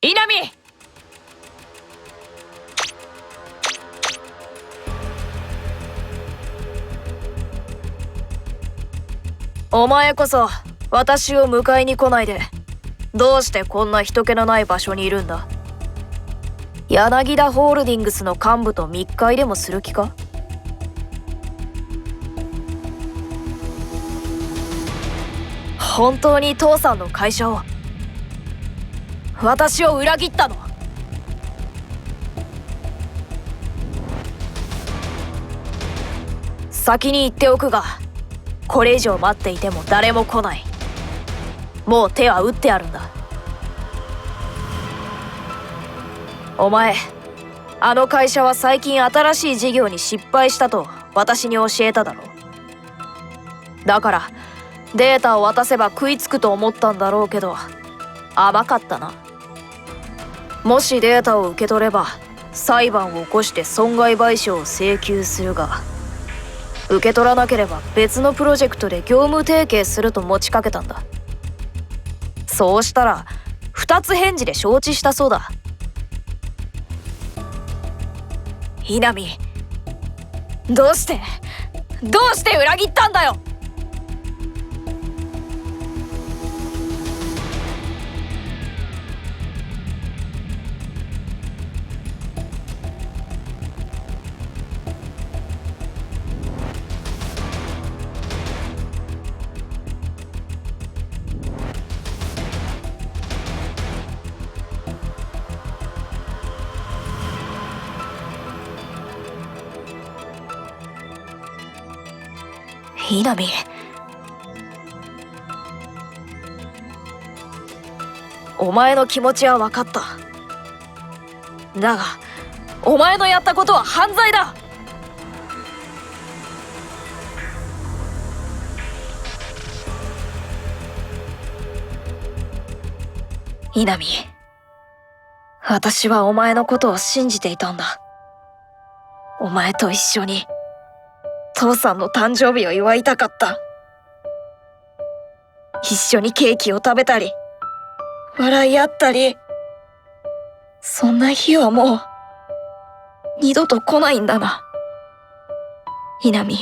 稲見、お前こそ私を迎えに来ないでどうしてこんな人気のない場所にいるんだ。柳田ホールディングスの幹部と密会でもする気か？本当に父さんの会社を、私を裏切ったの？先に言っておくが、これ以上待っていても誰も来ない。もう手は打ってあるんだ。お前、あの会社は最近新しい事業に失敗したと私に教えただろう。だからデータを渡せば食いつくと思ったんだろうけど、甘かったな。もしデータを受け取れば裁判を起こして損害賠償を請求するが、受け取らなければ別のプロジェクトで業務提携すると持ちかけたんだ。そうしたら2つ返事で承知したそうだ。稲見、どうして裏切ったんだよ。稲見、お前の気持ちは分かった。だがお前のやったことは犯罪だ。稲見、私はお前のことを信じていたんだ。お前と一緒に父さんの誕生日を祝いたかった。一緒にケーキを食べたり笑い合ったり、そんな日はもう二度と来ないんだな、稲見。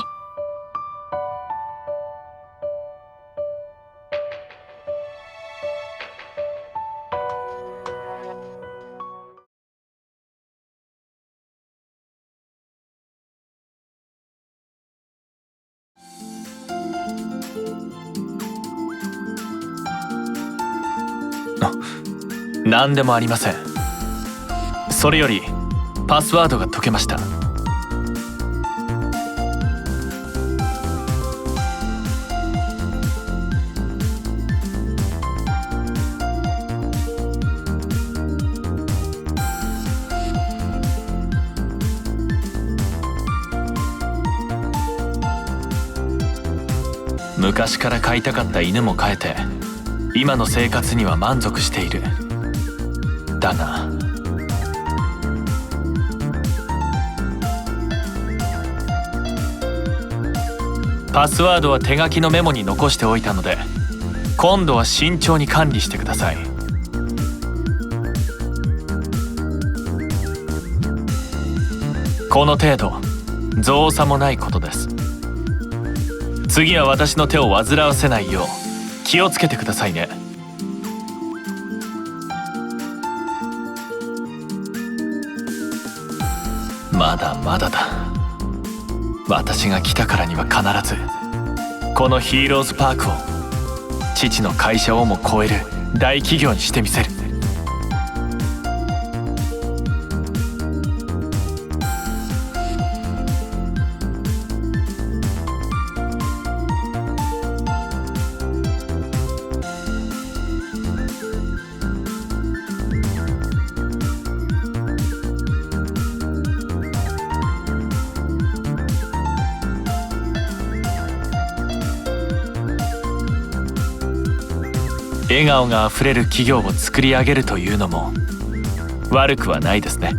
何でもありません。それよりパスワードが解けました。昔から飼いたかった犬も飼えて、今の生活には満足している。だがパスワードは手書きのメモに残しておいたので、今度は慎重に管理してください。この程度造作もないことです。次は私の手を煩わせないよう気をつけてくださいね。まだまだだ。私が来たからには必ずこのヒーローズパークを父の会社をも超える大企業にしてみせる。笑顔があふれる企業を作り上げるというのも悪くはないですね。